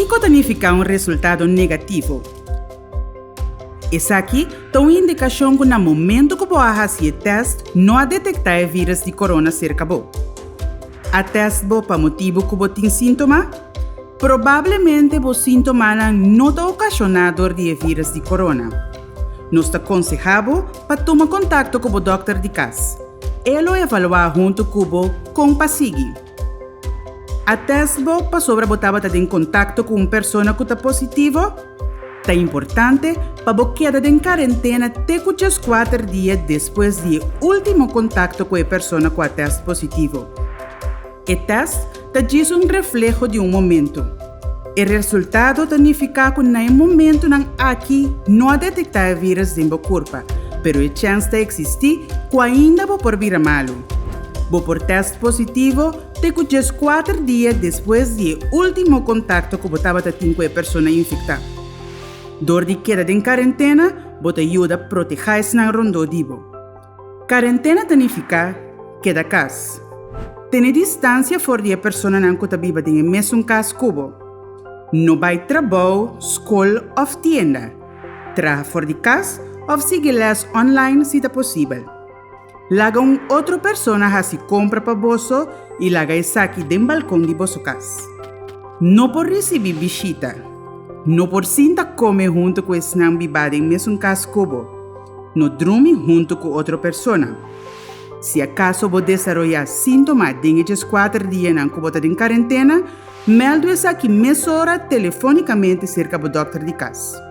que significa um resultado negativo? Essa aqui é uma indicação que no momento que você faz o teste, não detectar o vírus de corona cerca de você. A teste para motivo que você tem sintoma? Provavelmente os sintomas não estão ocasionados por o vírus de corona. Nós aconselhamos para tomar contato com o doutor de casa. Ele vai avaliar junto com o paciente. A teste para sobre botar em contato com uma pessoa que está positiva é importante para você quedar em quarentena até 4 dias depois do último contato com a pessoa com a teste positivo. O teste diz um reflexo de um momento. O resultado significa que no momento aqui não detectar o vírus em seu corpo, mas a chance de existir que ainda por vir malo. Por teste positivo, te 4 dias depois do último contato que você teve com a pessoa infectada. Dor de queda em quarentena, você ajuda a proteger-se na rondodivo. Quarentena significa queda casa. Tem distância fora de a pessoa que está viva em mesmo casa cubo. Não vai trabalho, escola ou tienda. Trabalha fora de casa ou siga les online se é possível. Laga outra pessoa a se compra para você e laga isso aqui do balcão de vossa casa. Não por receber visita. Não por sinta comer junto com esse não bibado em mesmo casa cubo. Não dorme junto com outra pessoa. Se acaso você desenvolver sintomas desde 4 dias na cubo em quarentena, melde-se aqui mesma hora telefonicamente cerca do doutor de casa.